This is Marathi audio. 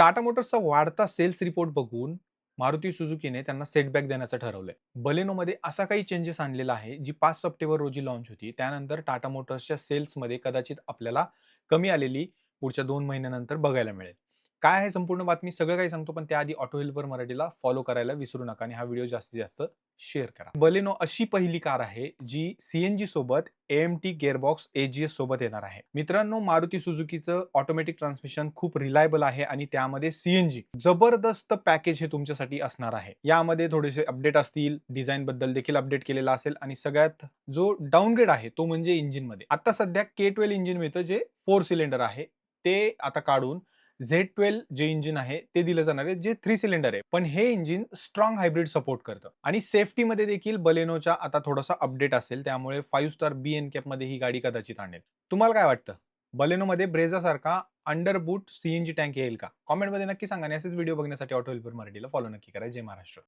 टाटा मोटर्सचा वाढता सेल्स रिपोर्ट बघून मारुती सुझुकीने त्यांना सेटबॅक देण्याचं ठरवलंय. बलेनोमध्ये असा काही चेंजेस आणलेला आहे, जी 5 सप्टेंबर रोजी लॉन्च होती. त्यानंतर टाटा मोटर्सच्या सेल्समध्ये कदाचित आपल्याला कमी आलेली पुढच्या 2 महिन्यानंतर बघायला मिळेल. काय आहे संपूर्ण बातमी सगळं काही सांगतो, पण त्याआधी ऑटो हेल्पर मराठीला फॉलो करायला विसरू नका आणि हा व्हिडिओ जास्तीत जास्त शेअर करा. बलेनो अशी पहिली कार आहे जी सीएनजी सोबत एएमटी गिअरबॉक्स एजीएस सोबत येणार आहे. मित्रांनो, मारुती सुझुकीचं ऑटोमॅटिक ट्रान्समिशन खूप रिलायबल आहे आणि त्यामध्ये सीएनजी जबरदस्त पॅकेज हे तुमच्यासाठी असणार आहे. यामध्ये थोडेसे अपडेट असतील, डिझाइन बद्दल देखील अपडेट केलेला असेल आणि सगळ्यात जो डाउनग्रेड आहे तो म्हणजे इंजिन मध्ये. आता सध्या K12 इंजिन मिळतं जे 4 सिलेंडर आहे. ते आता काढून Z12 जे इंजिन आहे ते दिलं जाणार आहे, जे 3 सिलेंडर आहे. पण हे इंजिन स्ट्रॉंग हायब्रिड सपोर्ट करतं आणि सेफ्टीमध्ये देखील बलेनोच्या आता थोडासा अपडेट असेल, त्यामुळे 5 स्टार बी एनकॅप मध्ये ही गाडी कदाचित आणेल. तुम्हाला काय वाटतं? बलेनोमध्ये ब्रेझासारखा अंडरबूट सीएनजी टँक येईल का? कमेंटमध्ये नक्की सांगा आणि असेच व्हिडिओ बघण्यासाठी ऑटो हेल्पर मराठीला फॉलो नक्की करा. जय महाराष्ट्र.